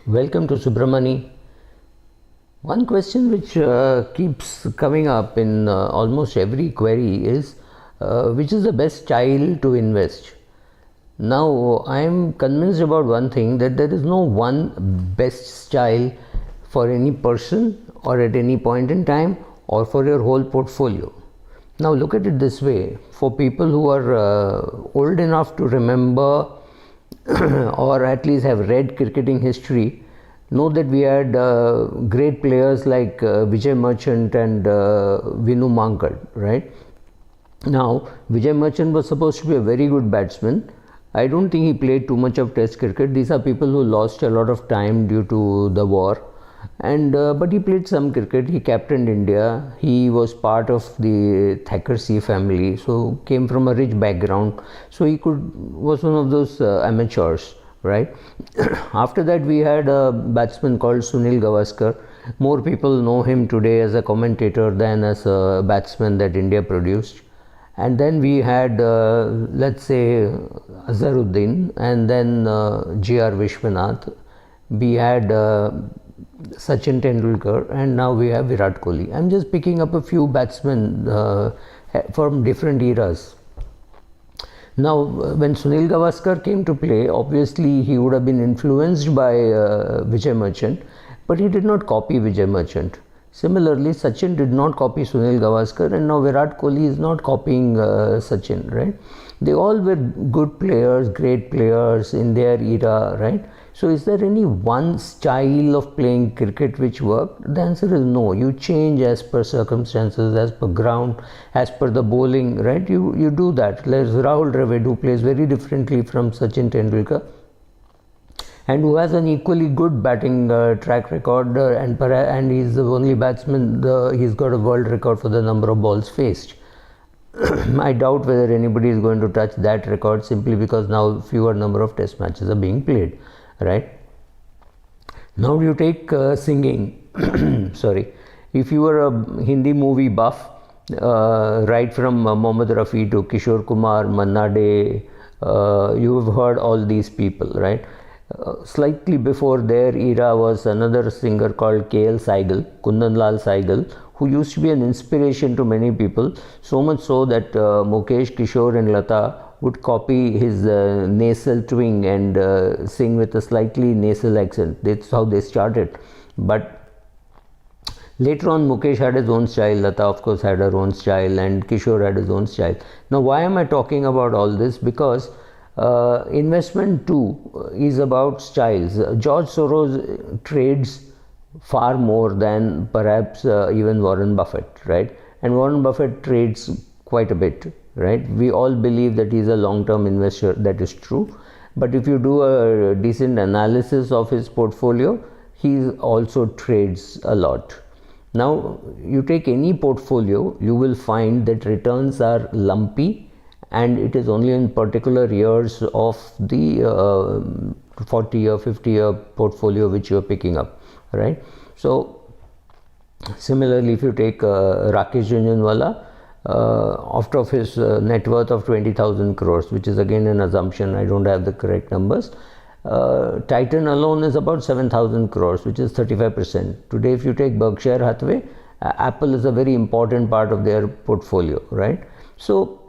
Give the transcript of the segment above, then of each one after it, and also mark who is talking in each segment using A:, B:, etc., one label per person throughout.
A: Welcome to Subramani. One question which keeps coming up in almost every query is which is the best style to invest? Now, I am convinced about one thing, that there is no one best style for any person or at any point in time or for your whole portfolio. Now, look at it this way: for people who are old enough to remember or at least have read cricketing history, know that we had great players like Vijay Merchant and Vinu Mankad, right? Now, Vijay Merchant was supposed to be a very good batsman. I don't think he played too much of Test cricket. These are people who lost a lot of time due to the war, and but he played some cricket. He captained India. He was part of the Thackeray family, so came from a rich background. So he was one of those amateurs, right? After that, we had a batsman called Sunil Gavaskar. More people know him today as a commentator than as a batsman that India produced. And then we had, let's say, Azharuddin, and then G.R. Vishwanath. We had Sachin Tendulkar, and now we have Virat Kohli. I'm just picking up a few batsmen from different eras. Now, when Sunil Gavaskar came to play, obviously he would have been influenced by Vijay Merchant, but he did not copy Vijay Merchant. Similarly, Sachin did not copy Sunil Gavaskar, and now Virat Kohli is not copying Sachin, right? They all were good players, great players in their era, right? So, is there any one style of playing cricket which worked? The answer is no. You change as per circumstances, as per ground, as per the bowling, right? You do that. There's Rahul Dravid, who plays very differently from Sachin Tendulkar, and who has an equally good batting track record, and he's the only batsman. He's got a world record for the number of balls faced. I doubt whether anybody is going to touch that record, simply because now fewer number of test matches are being played, right? Now you take singing. Sorry, if you were a Hindi movie buff, right from Mohammad Rafi to Kishore Kumar, Manna Dey, you have heard all these people, right? Slightly before their era was another singer called K.L. Saigal, Kundan Lal Saigal, who used to be an inspiration to many people, so much so that Mukesh, Kishore and Lata would copy his nasal twang and sing with a slightly nasal accent. That's how they started. But later on, Mukesh had his own style, Lata of course had her own style, and Kishore had his own style. Now, why am I talking about all this? Because investment too is about styles. George Soros trades far more than perhaps even Warren Buffett, right? And Warren Buffett trades quite a bit, right? We all believe that he's a long-term investor. That is true. But if you do a decent analysis of his portfolio, he also trades a lot. Now, you take any portfolio, you will find that returns are lumpy, and it is only in particular years of the 40-year, 50-year portfolio which you are picking up, right? So, similarly, if you take Rakesh Jhunjhunwala, out of his net worth of 20,000 crores, which is again an assumption, I don't have the correct numbers, Titan alone is about 7,000 crores, which is 35%. Today, if you take Berkshire Hathaway, Apple is a very important part of their portfolio, right? So,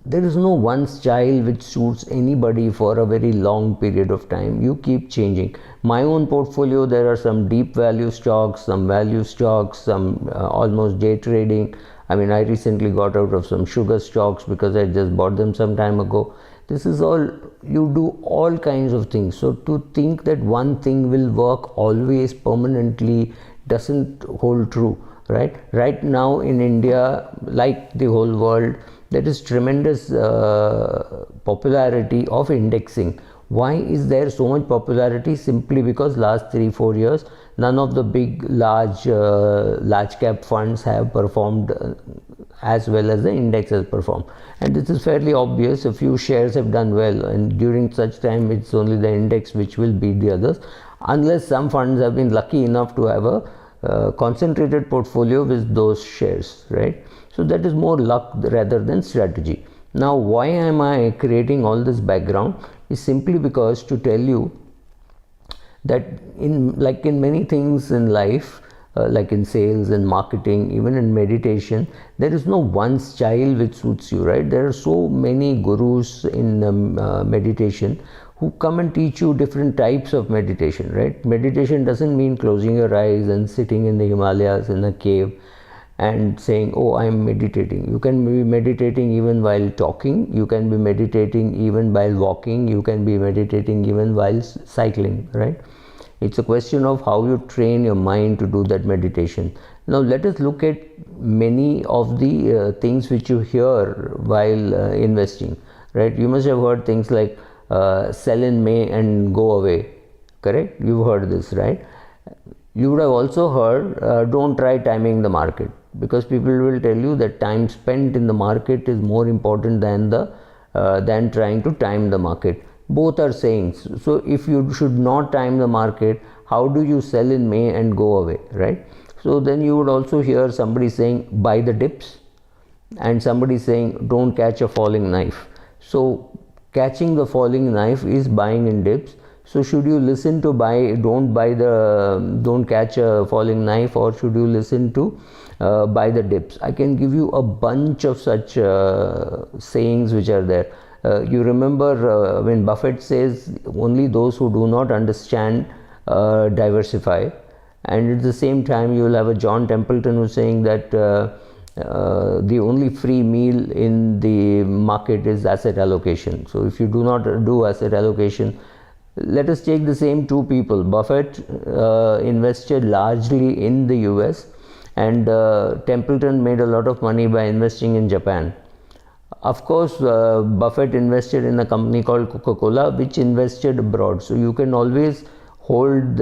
A: there is no one style which suits anybody for a very long period of time. You keep changing. My own portfolio, there are some deep value stocks, some value stocks, some almost day trading. I mean, I recently got out of some sugar stocks because I just bought them some time ago. This is all, you do all kinds of things. So to think that one thing will work always permanently doesn't hold true, right? Right now in India, like the whole world, there is tremendous popularity of indexing. Why is there so much popularity? Simply because last 3-4 years, none of the big large cap funds have performed as well as the index has performed, and this is fairly obvious. A few shares have done well, and during such time it's only the index which will beat the others, unless some funds have been lucky enough to have a concentrated portfolio with those shares, right? So that is more luck rather than strategy. Now, why am I creating all this background is simply because to tell you that in many things in life, like in sales and marketing, even in meditation, there is no one style which suits you, right? There are so many gurus in meditation who come and teach you different types of meditation, right? Meditation doesn't mean closing your eyes and sitting in the Himalayas in a cave and saying, oh, I'm meditating. You can be meditating even while talking, you can be meditating even while walking, you can be meditating even while cycling, right? It's a question of how you train your mind to do that meditation. Now let us look at many of the things which you hear while investing, right? You must have heard things like sell in May and go away, correct? You've heard this, right? You would have also heard don't try timing the market, because people will tell you that time spent in the market is more important than trying to time the market. Both are sayings. So if you should not time the market, how do you sell in May and go away, right? So then you would also hear somebody saying buy the dips, and somebody saying don't catch a falling knife. So catching the falling knife is buying in dips. So should you listen to don't catch a falling knife, or should you listen to buy the dips? I can give you a bunch of such sayings which are there. You remember when Buffett says only those who do not understand diversify, and at the same time you will have a John Templeton who's saying that the only free meal in the market is asset allocation. So if you do not do asset allocation, let us take the same two people. Buffett invested largely in the US, and Templeton made a lot of money by investing in Japan. Of course, Buffett invested in a company called Coca-Cola, which invested abroad. So you can always hold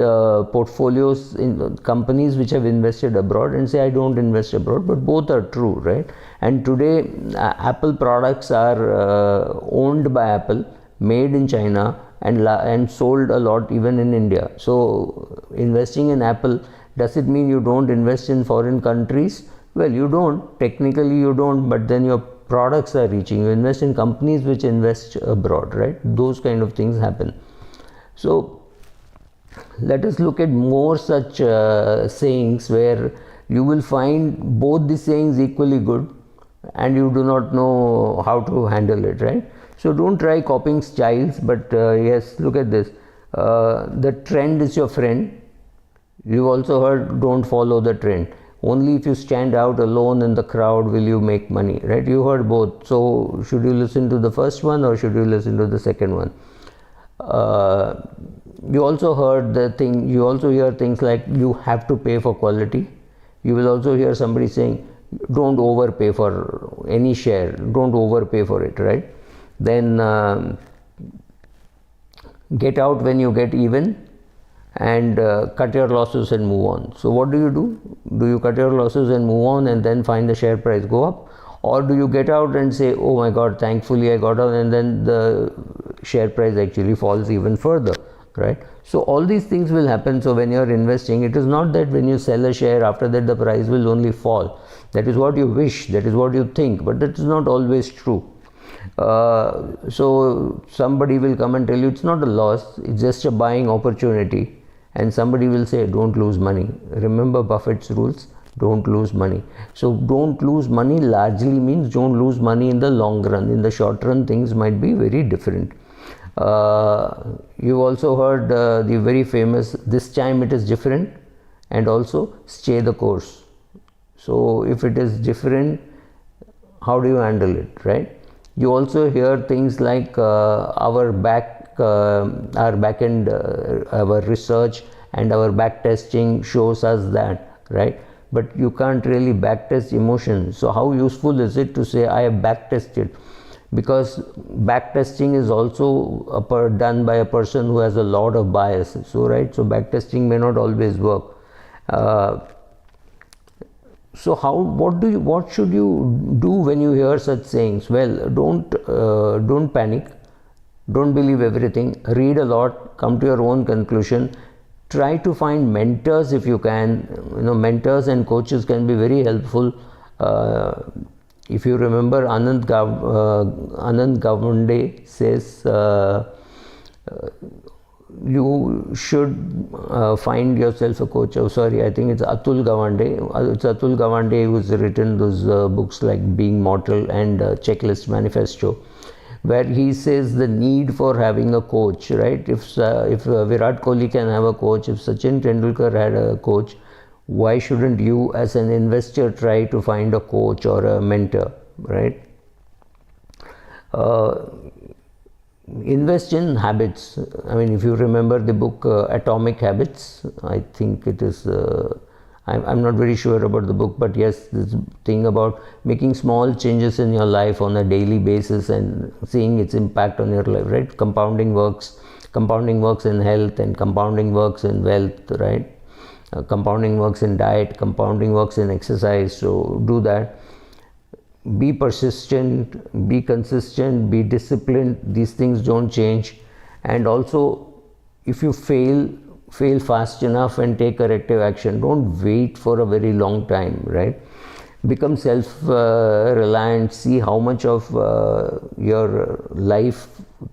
A: portfolios in companies which have invested abroad and say I don't invest abroad, but both are true, right? And today Apple products are owned by Apple, made in China, and sold a lot even in India. So investing in Apple, does it mean you don't invest in foreign countries? Well, you don't, technically you don't, but then your products are reaching. You invest in companies which invest abroad, right? Those kind of things happen. So let us look at more such sayings where you will find both the sayings equally good and you do not know how to handle it, right? So don't try copying styles, but yes, look at this. The trend is your friend. You've also heard don't follow the trend. Only if you stand out alone in the crowd will you make money, right? You heard both. So should you listen to the first one or should you listen to the second one? You also hear things like you have to pay for quality. You will also hear somebody saying don't overpay for any share, don't overpay for it, right? Then get out when you get even, and cut your losses and move on. So what do? Do you cut your losses and move on and then find the share price go up, or do you get out and say, oh my god, thankfully I got out, and then the share price actually falls even further, right? So all these things will happen. So when you're investing, it is not that when you sell a share, after that the price will only fall. That is what you wish, that is what you think, but that is not always true. So somebody will come and tell you it's not a loss, it's just a buying opportunity, and somebody will say don't lose money. Remember Buffett's rules, don't lose money. So don't lose money largely means don't lose money in the long run. In the short run, things might be very different. You've also heard the very famous this time it is different, and also stay the course. So if it is different, how do you handle it, right? You also hear things like our back-end, our research and our back testing shows us that, right? But you can't really back test emotions. So how useful is it to say I have back tested? Because back testing is also done by a person who has a lot of bias. So right, so back testing may not always work. So what should you do when you hear such sayings? Well, don't panic, don't believe everything, read a lot, come to your own conclusion, try to find mentors if you can. Mentors and coaches can be very helpful. If you remember, Anand Gavande says you should find yourself a coach. Oh, sorry, I think it's Atul Gawande. It's Atul Gawande who's written those books like Being Mortal and Checklist Manifesto, where he says the need for having a coach, right? If Virat Kohli can have a coach, if Sachin Tendulkar had a coach, why shouldn't you as an investor try to find a coach or a mentor, right? Invest in habits. I mean, if you remember the book Atomic Habits, I think it is, I'm not very sure about the book, but yes, this thing about making small changes in your life on a daily basis and seeing its impact on your life, right? Compounding works in health, and compounding works in wealth, right? Compounding works in diet, compounding works in exercise. So do that. Be persistent, be consistent, be disciplined. These things don't change. And also, if you fail fast enough and take corrective action. Don't wait for a very long time, right? Become self-reliant. See how much of your life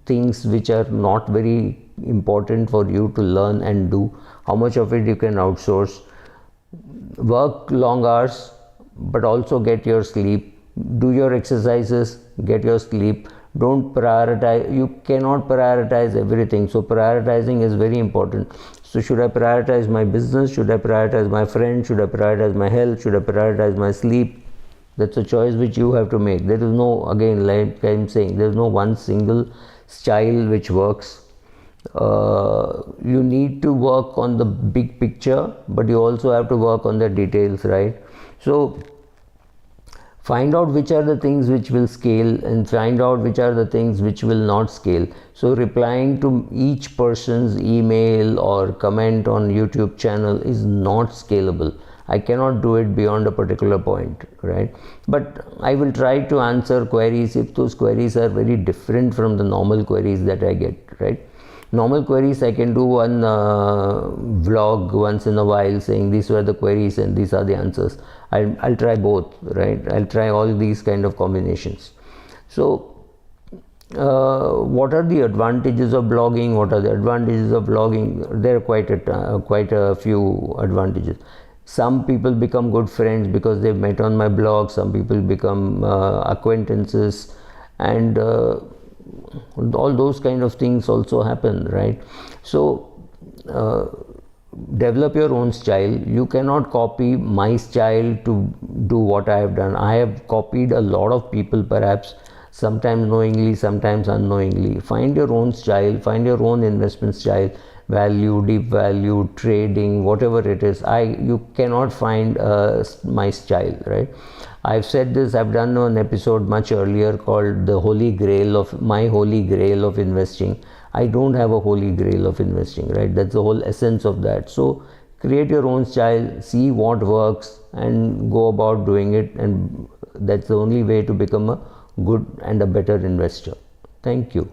A: things which are not very important for you to learn and do, how much of it you can outsource. Work long hours, but also get your sleep. Do your exercises, get your sleep. Don't prioritize. You cannot prioritize everything. So prioritizing is very important. So should I prioritize my business? Should I prioritize my friends? Should I prioritize my health? Should I prioritize my sleep? That's a choice which you have to make. There is no, again, like I'm saying, there is no one single style which works. You need to work on the big picture, but you also have to work on the details, right? So find out which are the things which will scale and find out which are the things which will not scale. So replying to each person's email or comment on YouTube channel is not scalable. I cannot do it beyond a particular point, right? But I will try to answer queries if those queries are very different from the normal queries that I get, right? Normal queries, I can do one vlog once in a while saying these were the queries and these are the answers. I'll try both, right? I'll try all these kind of combinations. So what are the advantages of blogging? What are the advantages of blogging? There are quite a few advantages. Some people become good friends because they've met on my blog. Some people become acquaintances, and all those kind of things also happen, right? So develop your own style. You cannot copy my style to do what I have done. I have copied a lot of people, perhaps sometimes knowingly, sometimes unknowingly. Find your own style, find your own investment style, value, deep value, trading, whatever it is. You cannot find my style, right? I've said this, I've done an episode much earlier called My Holy Grail of Investing. I don't have a holy grail of investing, right? That's the whole essence of that. So create your own style, see what works and go about doing it, and that's the only way to become a good and a better investor. Thank you.